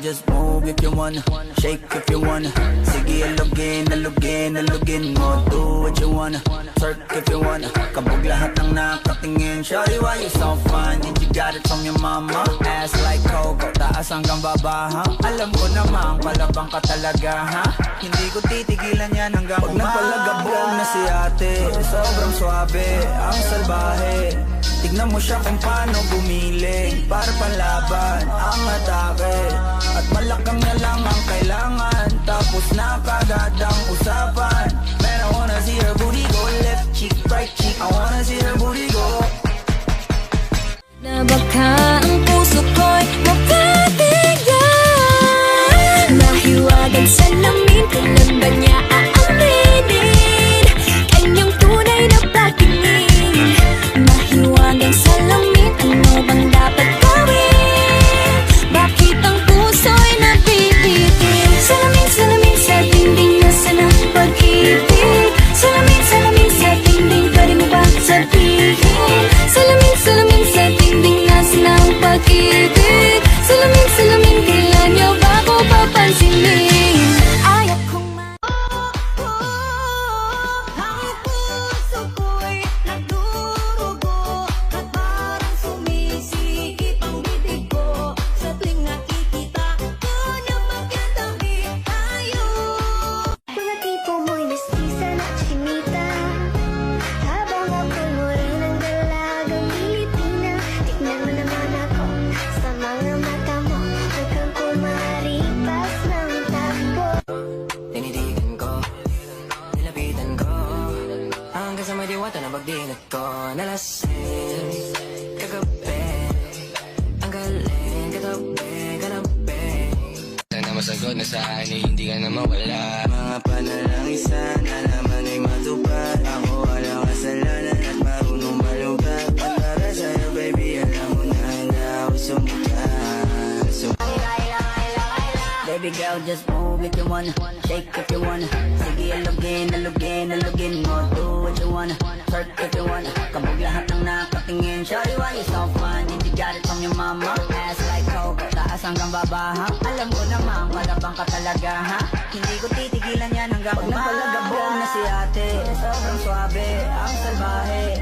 just move if you wanna, shake if you wanna. Sige, alugin mo, do what you wanna, twerk if you wanna. Kabog lahat ng nakatingin. Shawty, why you so fine? Did you got it from your mama? Ass like Coco, taas hanggang baba, ha? Alam ko namang palabang ka talaga, ha? Hindi ko titigilan yan hanggang pag napalagabog na si ate. Sobrang swabe, ang salbahe. Tignan mo siya kung paano gumiling, para panlaban ang atake. At malakang na lang ang kailangan, tapos na kagad ang usapan. Man, I wanna see her booty go left cheek, right cheek. I wanna see her booty go. Na baka ang puso ko'y mapatigyan. Mahiwagang salamin, kailan ba niya aaminin? Kanyang tunay na patingin. Mahiwagang salamin, ano bang dapat gawin? Bakit ang puso'y nabibitin? Salamin, salamin sa dingding, nasa ng pag-ibig. Salamin, salamin sa dingding, pwede mo ba sabihin? Salamin, salamin sa dingding, nasa ng pag-ibig. Salamin, salamin, kailan niyo ba ako papansinin? Ayaw kong ang puso ko'y nagdurugo at parang sumisikip ang bibig ko. Sa tuwing nakikita ko na magkatabi tayo. Mga tipo mo'y mestiza na chinita, habang ako'y morenang dalagang Pilipina. Tignan mo naman ako sa mga mata mo, hanggang kumaripas ng takbo. Tinitigan ko, nilapitan ko, hanggang sa may diwata na pagdinat ko. Nalasing, kagabi, ang galing, katabi. Sana masagot na sa akin eh, hindi ka na mawala. Mga panalangin sana naman ay matupad. Ako walang kasalanan at marunong malugat. At para sa'yo baby, alam mo na handa ako sumukat. Baby girl, just move if you wanna, shake if you wanna. Sige, alugin mo, do what you wanna, twerk if you wanna. Kabog lahat ng nakatingin. Shawty, why you so fine? Did you got it from your mama? Ass like Coco, taas hanggang baba, ha? Alam ko namang palabang ka talaga, ha? Hindi ko titigilan yan hanggang pag napalagabog na si ate. Sobrang swabe, ang salbahe.